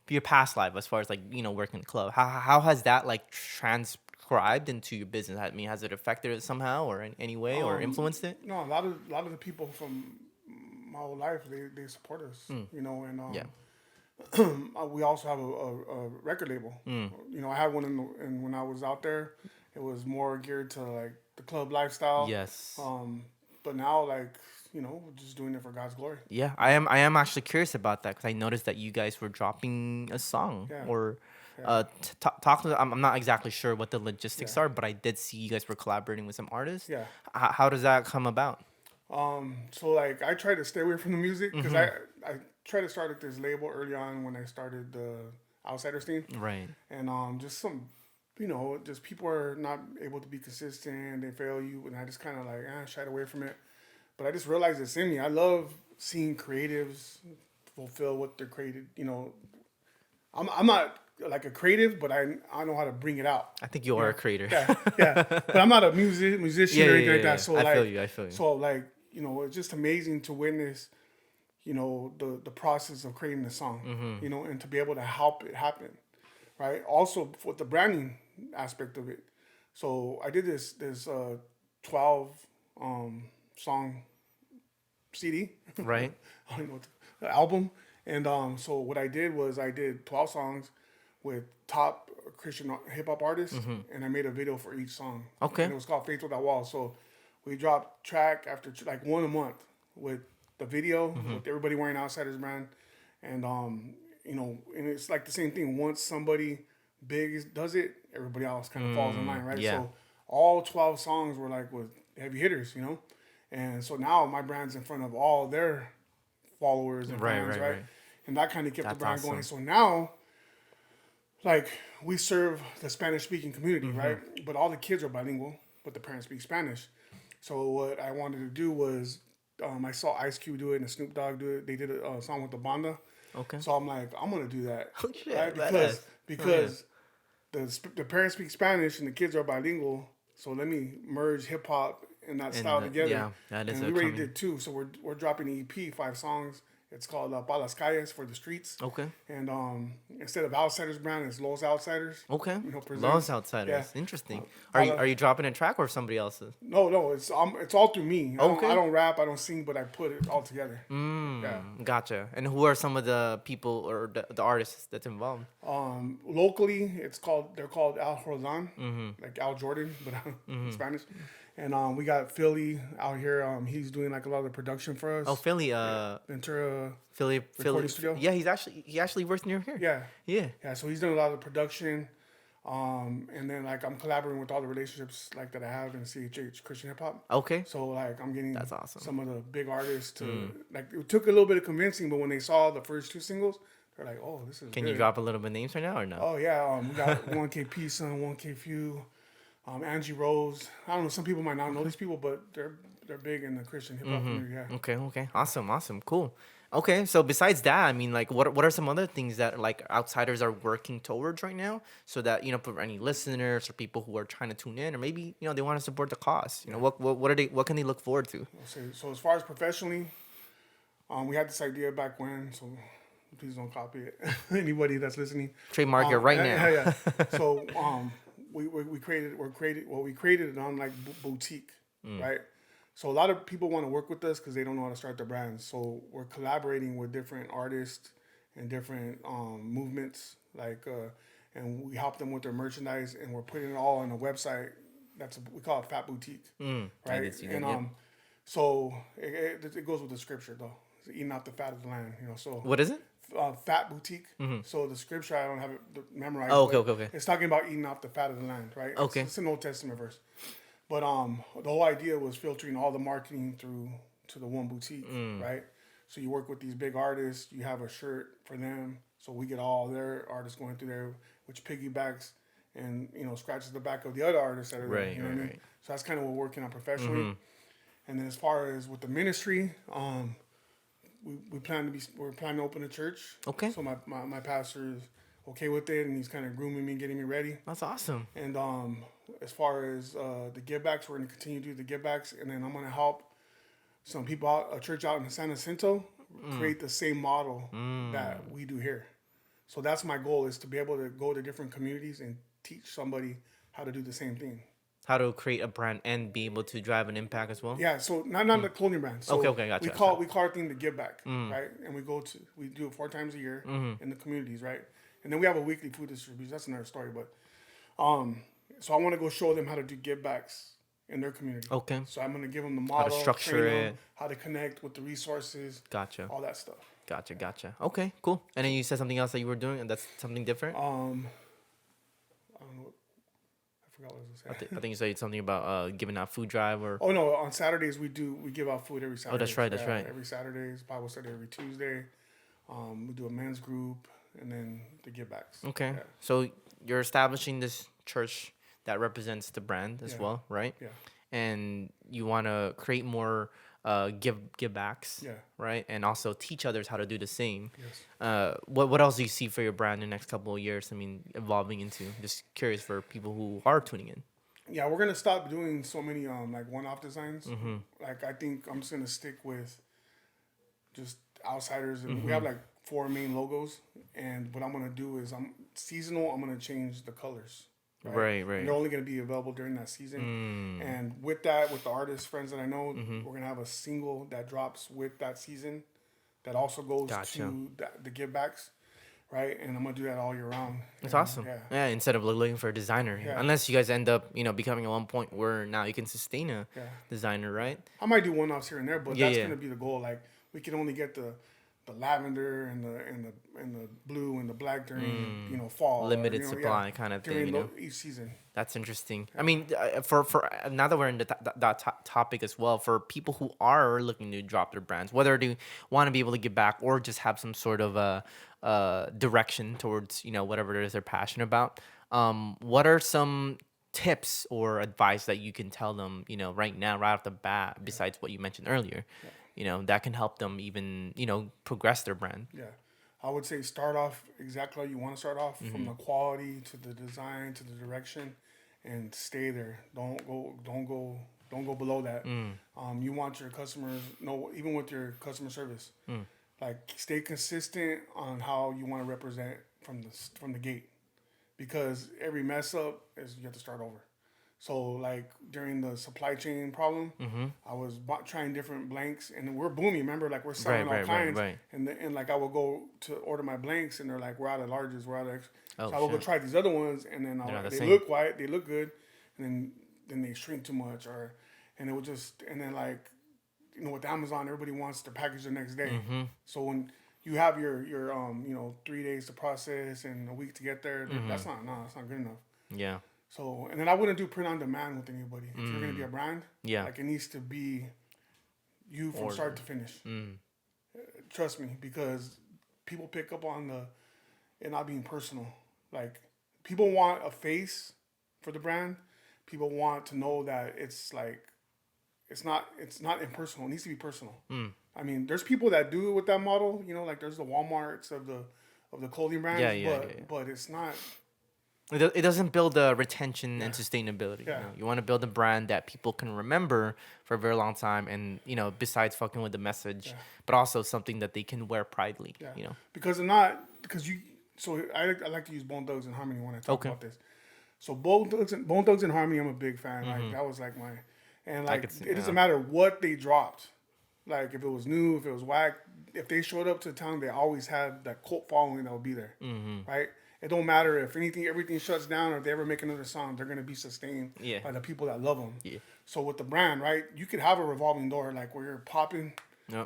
S1: Your past life as far as like, working in the club. How has that like transcribed into your business? I mean, has it affected it somehow or in any way or influenced it?
S2: No, a lot of the people from my whole life they support us. And
S1: Yeah.
S2: we also have a record label. I had one and when I was out there, it was more geared to like the club lifestyle.
S1: Yes.
S2: But now like we're just doing it for God's glory.
S1: Yeah, I am actually curious about that because I noticed that you guys were dropping a song
S2: Yeah.
S1: or
S2: Yeah.
S1: talk to. I'm not exactly sure what the logistics
S2: Yeah.
S1: are, but I did see you guys were collaborating with some artists.
S2: Yeah.
S1: How does that come about?
S2: So like I try to stay away from the music because I tried to start at this label early on when I started the Outsiders team,
S1: Right.
S2: and just some, just people are not able to be consistent. They fail you, and I just kind of like shied away from it. But I just realized it's in me. I love seeing creatives fulfill what they're created. I'm not like a creative, but I know how to bring it out.
S1: I think you are a creator.
S2: Yeah. But I'm not a musician
S1: Yeah,
S2: or
S1: yeah,
S2: anything
S1: yeah,
S2: like that.
S1: yeah.
S2: So
S1: I
S2: like,
S1: feel you. I feel you.
S2: so like, it's just amazing to witness, the process of creating a song, and to be able to help it happen, right? Also with the branding aspect of it. So I did this 12 song CD,
S1: Right.
S2: I don't know what the album, and so what I did was I did 12 songs with top Christian hip hop artists, and I made a video for each song.
S1: Okay.
S2: And it was called Faith Without Walls. So we dropped track after like one a month with the video with everybody wearing Outsiders brand, and and it's like the same thing. Once somebody big does it, everybody else kind of falls in line, right?
S1: yeah.
S2: So all 12 songs were like with heavy hitters, and so now my brand's in front of all their followers and
S1: Right,
S2: fans,
S1: right,
S2: right?
S1: right.
S2: And that kind of kept the
S1: That's
S2: brand going.
S1: awesome.
S2: So now, like, we serve the Spanish speaking community, right? But all the kids are bilingual, but the parents speak Spanish. So what I wanted to do was, I saw Ice Cube do it and Snoop Dogg do it. They did a song with the banda.
S1: Okay.
S2: So I'm like, I'm gonna do that,
S1: Oh shit,
S2: right?
S1: badass. Oh yeah.
S2: Because the parents speak Spanish and the kids are bilingual. So let me merge hip hop and that
S1: And
S2: style together.
S1: yeah, that is
S2: And
S1: a
S2: we already
S1: coming.
S2: did two. So we're dropping an EP, 5 songs. It's called Pa las Calles, for the streets.
S1: Okay.
S2: And instead of Outsiders brand, it's Los Outsiders.
S1: Okay.
S2: You know,
S1: Lost
S2: presents. Yeah.
S1: Outsiders. Interesting. Are
S2: Pa
S1: you
S2: la-
S1: are you dropping a track or somebody else's?
S2: no, it's all through me. I
S1: Okay.
S2: don't rap, I don't sing, but I put it all together. Yeah.
S1: Gotcha. And who are some of the people or the artists that's involved?
S2: Locally, they're called Al Jordan, like Al Jordan, but in Spanish. And we got Philly out here. He's doing like a lot of the production for us.
S1: Oh, Philly.
S2: Ventura.
S1: Philly.
S2: Recording studio?
S1: Yeah, he actually works near here.
S2: Yeah.
S1: Yeah.
S2: Yeah. So he's doing a lot of the production. And then like I'm collaborating with all the relationships like that I have in CHH Christian hip hop.
S1: Okay.
S2: So like I'm getting
S1: That's awesome.
S2: some of the big artists to like. It took a little bit of convincing, but when they saw the first 2 singles, they're like, "Oh, this is."
S1: Can
S2: good.
S1: you drop a little bit of names right now or no?
S2: Oh yeah, we got 1KP Son, 1K Few, Angie Rose. I don't know. Some people might not know these people, but they're big in the Christian hip hop community. Yeah.
S1: Okay. Awesome. Cool. Okay, so besides that, I mean, like, what are some other things that like outsiders are working towards right now, so that for any listeners or people who are trying to tune in, or maybe they want to support the cause. What can they look forward to?
S2: So as far as professionally, we had this idea back when. So please don't copy it. Anybody that's listening,
S1: Trademark it right now.
S2: Yeah. So we created it on like boutique, right? So a lot of people want to work with us because they don't know how to start their brands. So we're collaborating with different artists and different movements, and we help them with their merchandise, and we're putting it all on a website. We call it Fat Boutique, right?
S1: I did see that,
S2: And
S1: yep.
S2: so it goes with the scripture though, it's eating out the fat of the land. So
S1: What is it?
S2: Fat Boutique. So the scripture, I don't have it memorized.
S1: Oh, okay,
S2: but
S1: okay.
S2: It's talking about eating off the fat of the land, right?
S1: Okay.
S2: It's an Old Testament verse. But the whole idea was filtering all the marketing through to the one boutique, right? So you work with these big artists, you have a shirt for them, so we get all their artists going through there, which piggybacks and scratches the back of the other artists that are there.
S1: Right,
S2: You know what I mean?
S1: right.
S2: So that's kind of what we're working on professionally. And then as far as with the ministry, we're planning to open a church.
S1: Okay.
S2: So my pastor is okay with it, and he's kind of grooming me, getting me ready.
S1: That's awesome.
S2: And as far as the givebacks, we're going to continue to do the givebacks, and then I'm going to help some people out, a church out in San Jacinto, create the same model that we do here. So that's my goal, is to be able to go to different communities and teach somebody how to do the same thing.
S1: How to create a brand and be able to drive an impact as well.
S2: Yeah, so not the clothing brand. So
S1: Okay, gotcha.
S2: We call our thing the give back, right? And we do it 4 times a year in the communities, right? And then we have a weekly food distribution. That's another story, but so I want to go show them how to do give backs in their community.
S1: Okay.
S2: So I'm gonna give them the model,
S1: structure
S2: train
S1: it.
S2: them, how to connect with the resources,
S1: Gotcha.
S2: all that stuff.
S1: Gotcha. Okay, cool. And then you said something else that you were doing, and that's something different.
S2: I don't know. I forgot what I was gonna say.
S1: I think you said something about giving out food drive or.
S2: Oh no! On Saturdays we give out food every Saturday.
S1: Oh, that's right. That's right.
S2: Every Saturdays, Bible study every Tuesday. We do a men's group, and then the give backs.
S1: Okay.
S2: Yeah.
S1: So you're establishing this church that represents the brand as well, right?
S2: Yeah.
S1: And you want to create more give backs,
S2: Yeah.
S1: right? And also teach others how to do the same.
S2: Yes.
S1: What else do you see for your brand in the next couple of years? I mean, evolving into. Just curious for people who are tuning in.
S2: Yeah, we're gonna stop doing so many like one-off designs.
S1: Mm-hmm.
S2: Like I think I'm just gonna stick with just outsiders, and we have like 4 main logos. And what I'm gonna do is I'm gonna change the colors.
S1: Right.
S2: And they're only gonna be available during that season. And with that, with the artists friends that I know, we're gonna have a single that drops with that season, that also goes to the give backs. Right, and I'm gonna do that all year round.
S1: That's awesome. Yeah, instead of looking for a designer, unless you guys end up, becoming at one point where now you can sustain a designer, right?
S2: I might do one-offs here and there, but
S1: Yeah,
S2: that's
S1: yeah.
S2: gonna be the goal. Like we can only get the the lavender and the blue and the black during fall, or,
S1: Limited supply kind of thing,
S2: during
S1: you know.
S2: each season.
S1: That's interesting. I mean, for now that we're in that topic as well, for people who are looking to drop their brands, whether they want to be able to give back or just have some sort of direction towards, you know, whatever it is they're passionate about, what are some tips or advice that you can tell them, you know, right now, right off the bat, besides what you mentioned earlier, you know, that can help them even, you know, progress their brand?
S2: Yeah. I would say start off exactly how you want to start off, from the quality to the design to the direction, and stay there. Don't go below that. You want your customers know, even with your customer service, like stay consistent on how you want to represent from the gate, because every mess up is you have to start over. So like during the supply chain problem, I was trying different blanks, and we're booming. Remember, like we're selling all kinds, and like I would go to order my blanks, and they're like, we're out of larges, we're out of. So I would go try these other ones, and then they look white, they look good, and then they shrink too much, and it would just, and then like, with Amazon, everybody wants their package the next day. So when you have your 3 days to process and a week to get there, that's not good enough.
S1: Yeah.
S2: So, and then I wouldn't do print on demand with anybody. If you're going to be a brand, like it needs to be you from start to finish. Trust me, because people pick up on it not being personal. Like, people want a face for the brand. People want to know that it's like, it's not impersonal. It needs to be personal. I mean, there's people that do it with that model, like there's the Walmarts of the clothing brands, but it's not.
S1: It doesn't build a retention and sustainability.
S2: Yeah.
S1: You know? You want to build a brand that people can remember for a very long time, and besides fucking with the message, but also something that they can wear proudly.
S2: Yeah. Because you. So I like to use Bone Thugs and Harmony when I talk about this. So Bone Thugs and Harmony, I'm a big fan. Like that was like it doesn't matter what they dropped. Like if it was new, if it was whack, if they showed up to the town, they always had that cult following that would be there, right? It don't matter if everything shuts down, or if they ever make another song, they're gonna be sustained by the people that love them. Yeah. So with the brand, right, you could have a revolving door, like where you're popping,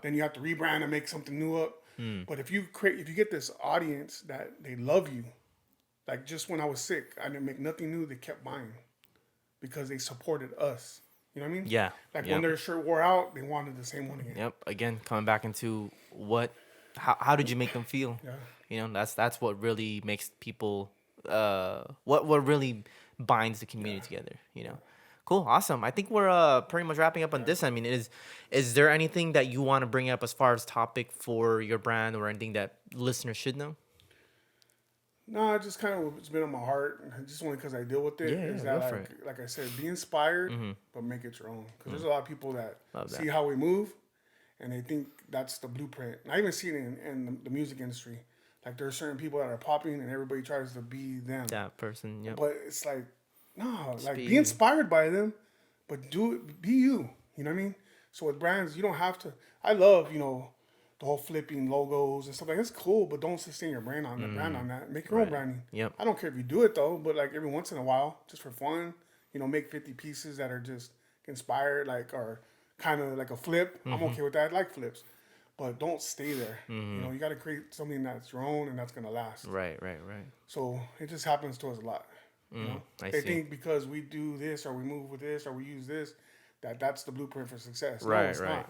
S2: then you have to rebrand and make something new up. But if you get this audience that they love you, like just when I was sick, I didn't make nothing new. They kept buying because they supported us. You know what I mean?
S1: Yeah.
S2: Like when their shirt wore out, they wanted the same one again.
S1: Yep. Again, coming back into how did you make them feel? Yeah. That's what really makes people what really binds the community together. Cool, awesome. I think we're pretty much wrapping up on this. I mean, is there anything that you want to bring up as far as topic for your brand, or anything that listeners should know?
S2: No, it just kind of it's been on my heart, just only because I deal with it. Is that like I said, be inspired, but make it your own. Because there's a lot of people that see how we move, and they think that's the blueprint. And I even see it in the music industry. Like there are certain people that are popping, and everybody tries to be them. That
S1: person, yeah.
S2: But it's like, no, like be inspired by them, but be you. You know what I mean? So with brands, you don't have to. I love the whole flipping logos and stuff like that's cool, but don't sustain your brand on that. Make your own branding.
S1: Yep.
S2: I don't care if you do it though, but like every once in a while, just for fun, make 50 pieces that are just inspired, like, or kind of like a flip. I'm okay with that. I like flips, but don't stay there. You got to create something that's your own and that's gonna last.
S1: Right.
S2: So it just happens to us a lot. They think because we do this or we move with this or we use this, that's the blueprint for success. No, it's not.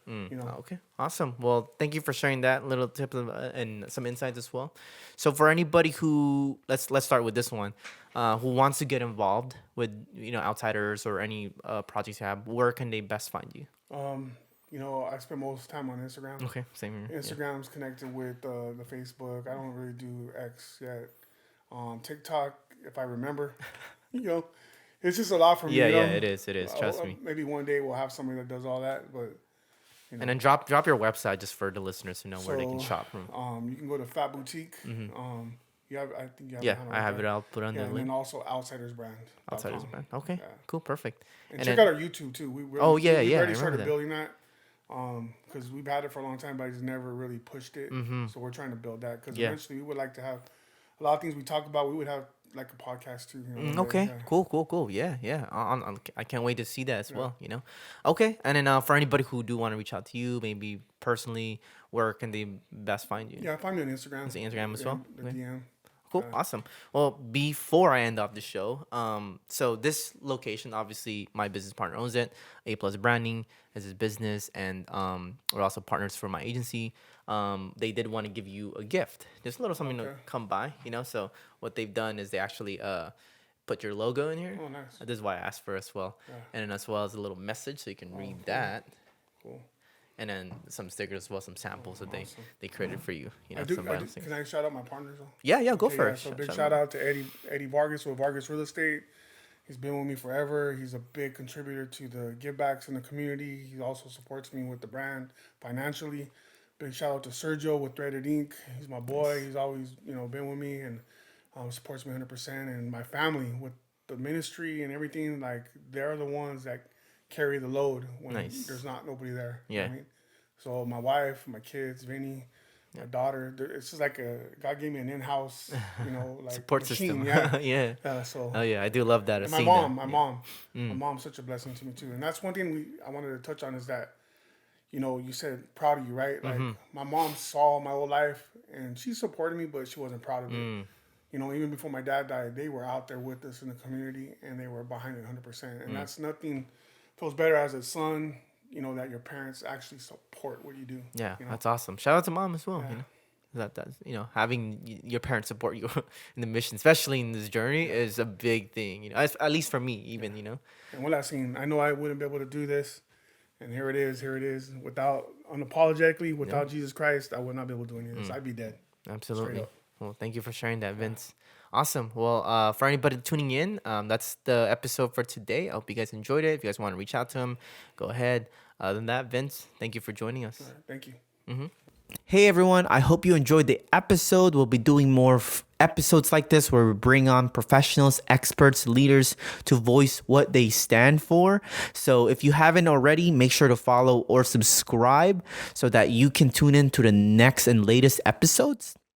S1: Okay, awesome. Well, thank you for sharing that little tip and some insights as well. So for anybody who let's start with this one, who wants to get involved with Outsiders or any projects you have, where can they best find you?
S2: I spend most of the time on Instagram.
S1: Okay, same here.
S2: Instagram's connected with the Facebook. I don't really do X yet. TikTok, if I remember, it's just a lot for me.
S1: Yeah, it is. Trust me.
S2: Maybe one day we'll have somebody that does all that, but.
S1: And then drop your website just for the listeners to know where they can shop from.
S2: You can go to Fat Boutique. I think you have.
S1: Yeah, I have it. I'll put on the link.
S2: And then also Outsiders Brand.
S1: Outsiders Brand. Okay, cool, perfect.
S2: And check out our YouTube too. We already started building that. Because we've had it for a long time, but I just never really pushed it. So we're trying to build that because eventually we would like to have a lot of things we talk about. We would have like a podcast too. You know, one day,
S1: Okay,
S2: yeah.
S1: cool. Yeah, yeah. I can't wait to see that as well. Okay, and then for anybody who do want to reach out to you, maybe personally, where can they best find you?
S2: Yeah, find me on Instagram.
S1: Is it Instagram as
S2: Yeah,
S1: well?
S2: the
S1: Okay.
S2: DM.
S1: Cool, awesome. Well, before I end off the show, so this location, obviously, my business partner owns it. A Plus Branding is his business, and we're also partners for my agency. They did want to give you a gift, just a little something to
S2: Okay.
S1: come by. So what they've done is they actually put your logo in here.
S2: Oh, nice.
S1: This is why I asked for as well, and then as well as a little message so you can read
S2: cool.
S1: that.
S2: Cool.
S1: And then some stickers as well, some samples that they created for you.
S2: I do.
S1: Some
S2: I do.
S1: random stickers.
S2: Can I shout out my partners though?
S1: Yeah, go
S2: Okay,
S1: for
S2: yeah,
S1: it.
S2: so big shout out to Eddie Vargas with Vargas Real Estate. He's been with me forever. He's a big contributor to the givebacks in the community. He also supports me with the brand financially. Big shout out to Sergio with Threaded Ink. He's my boy. He's always been with me and supports me 100%. And my family with the ministry and everything, like they're the ones that carry the load when
S1: Nice.
S2: there's not nobody there. You know
S1: Yeah.
S2: what I mean? So my wife, my kids, Vinny, my daughter, it's just like God gave me an in-house, like
S1: Support
S2: machine.
S1: system.
S2: Yeah.
S1: Yeah.
S2: So
S1: Oh yeah, I do love that.
S2: and
S1: I've
S2: my
S1: seen
S2: mom,
S1: that.
S2: my mom's such a blessing to me too. And that's one thing I wanted to touch on is that, you said proud of you, right? Like my mom saw my whole life and she supported me, but she wasn't proud of it. Even before my dad died, they were out there with us in the community and they were behind it 100%. And that's nothing feels better as a son, that your parents actually support what you do.
S1: Yeah, that's awesome. Shout out to mom as well. That's having your parents support you in the mission, especially in this journey, is a big thing. At least for me, even.
S2: And one last thing, I know I wouldn't be able to do this, and here it is. Without unapologetically, without Jesus Christ, I would not be able to do any of this. I'd be dead.
S1: Absolutely.
S2: up.
S1: Well, thank you for sharing that, Vince. Awesome. Well, for anybody tuning in, that's the episode for today. I hope you guys enjoyed it. If you guys want to reach out to him, go ahead. Other than that, Vince, thank you for joining us.
S2: All right, thank you.
S1: Hey everyone, I hope you enjoyed the episode. We'll be doing more episodes like this where we bring on professionals, experts, leaders to voice what they stand for. So if you haven't already, make sure to follow or subscribe so that you can tune in to the next and latest episodes.